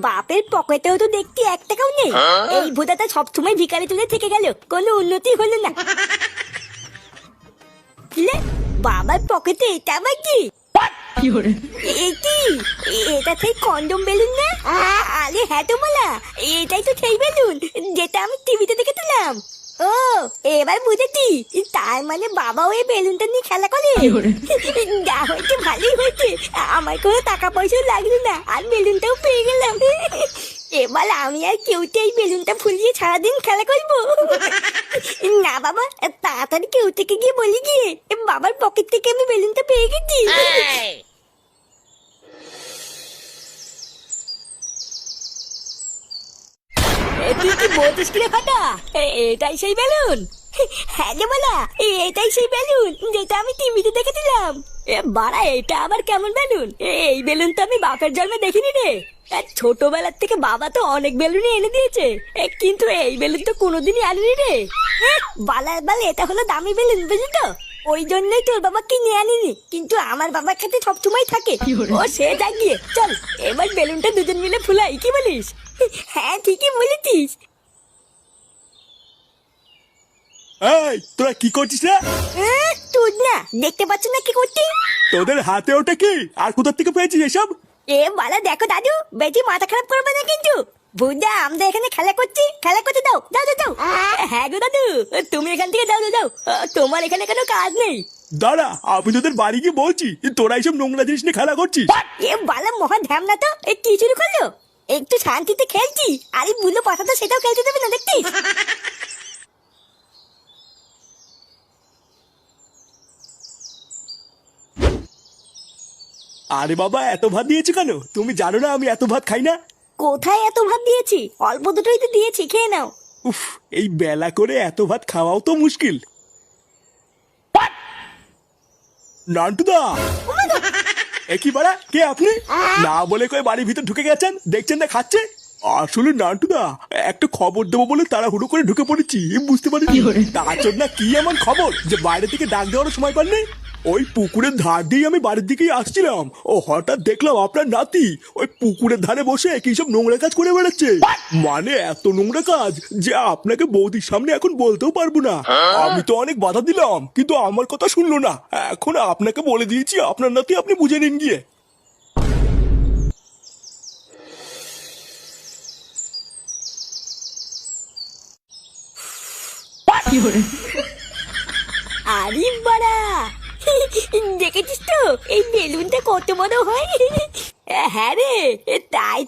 বাপের পকেটেও তো দেখতে 1 টাকাও নেই। এই ভোদাটা সবসময় ভিখারি তুলে থেকে গেল, কোনো উন্নতি হলো না। কিলে, বাবার পকেটে এটা আবার কি? এটা সেই কন্ডম বেলুন না? আরে হ্যাঁ তো বলা, এটাই তো সেই বেলুন যেটা আমি টিভিতে দেখেছিলাম। ও এবার বুঝেছি, তার মানে বাবাও এই বেলুনটা নিয়ে খেলা করে। যা হয়েছে ভালোই হয়েছে, আমার কোনো টাকা পয়সা লাগলো না, আর বেলুনটাও পেয়ে গেলাম। এবার আমি আর কেউতে এই বেলুনটা ফুলিয়ে সারাদিন খেলা করবো। না বাবা, তাড়াতাড়ি কেউ থেকে গিয়ে বলি গিয়ে বাবার পকেট থেকে আমি বেলুনটা পেয়ে গেছি। তুই কি বলছিস কিরে ফাটা? এটাই সেই বেলুন? হ্যাঁ রে বলা, এটাই সেই বেলুন যেটা আমি টিভিতে দেখেছিলাম। বাড়া, এটা আবার কেমন বেলুন? এই বেলুন তো আমি বাপের জন্মে দেখিনি রে। ছোটবেলার থেকে বাবা তো অনেক বেলুনই এনে দিয়েছে, কিন্তু এই বেলুন তো কোনোদিনই আনেনি রে। বালার বাল, এটা হলো দামি বেলুন, বুঝলি তো? ওই জন্যই তোর বাবা কিনে আনিনি, কিন্তু আমার বাবার কাছে সবসময় থাকে। ও সে যা গিয়ে, চল এবার বেলুনটা দুজন মিলে ফুলাই, কি বলিস? হ্যাঁ ঠিকই বলেছিস। এই তোরা কি করছিস রে? তুই না দেখতে পাচ্ছ না কি করছি? তোদের হাতে ওটা কি, আর কোথা থেকে পেয়েছিস এসব? বালা দেখো দাদু, বেশি মাথা খারাপ করবে না কিন্তু। বুঝা, আমরা এখানে খেলা করছি, খেলা করতে দাও, যাও যাও যাও। হ্যাঁ গো দাদু, তুমি এখান থেকে যাও যাও যাও, তোমার এখানে কোনো কাজ নেই। দাঁড়া, আমি তোদের বাড়ি গিয়ে বলছি তোরা এইসব নোংরা জিনিস নিয়ে খেলা করছিস। বালা মহা ধ্যামনা তো, কি শুরু করলো? একটু শান্তিতে খেলছি, আরে বুলো পাঠা তো সেটাও খেলতে দেবে না, দেখছিস? আরে বাবা, এত ভাত দিয়েছো কেন? তুমি জানো না আমি এত ভাত খাই না। কোথায় এত ভাত দিয়েছি? অল্প দুটোই তো দিয়েছি, খেয়ে নাও। উফ, এই বেলা করে এত ভাত খাওয়াও তো মুশকিল। নান্টুদা, একই বাড়া, কে আপনি? না বলে কই বাড়ির ভিতর ঢুকে গেছেন, দেখছেন না খাচ্ছে। আসলে নান্টুদা, একটা খবর দেবো বলে তাড়াহুড়ো করে ঢুকে পড়েছি, বুঝতে পারিনি। তার জন্য কি এমন খবর যে বাইরে থেকে ডাক দেওয়ার সময় পাননি? ওই পুকুরের ধার দিয়ে আমি বাড়ির দিকেই আসছিলাম, ও হঠাৎ দেখলাম আপনার নাতি ওই পুকুরের ধারে বসে কি সব নোংরা কাজ করে বেড়াচ্ছে। মানে এত নোংরা কাজ যে আপনাকে বৌদির সামনে এখন বলতেও পারবো না। আমি তো অনেক বাধা দিলাম, কিন্তু আমার কথা শুনলো না। এখন আপনাকে বলে দিয়েছি, আপনার নাতি আপনি বুঝে নিন গিয়ে। আরে বাড়া, দেখেছিস তো এই বেলুনটা কত বড় হয়? হ্যাঁ রে, তাই তো।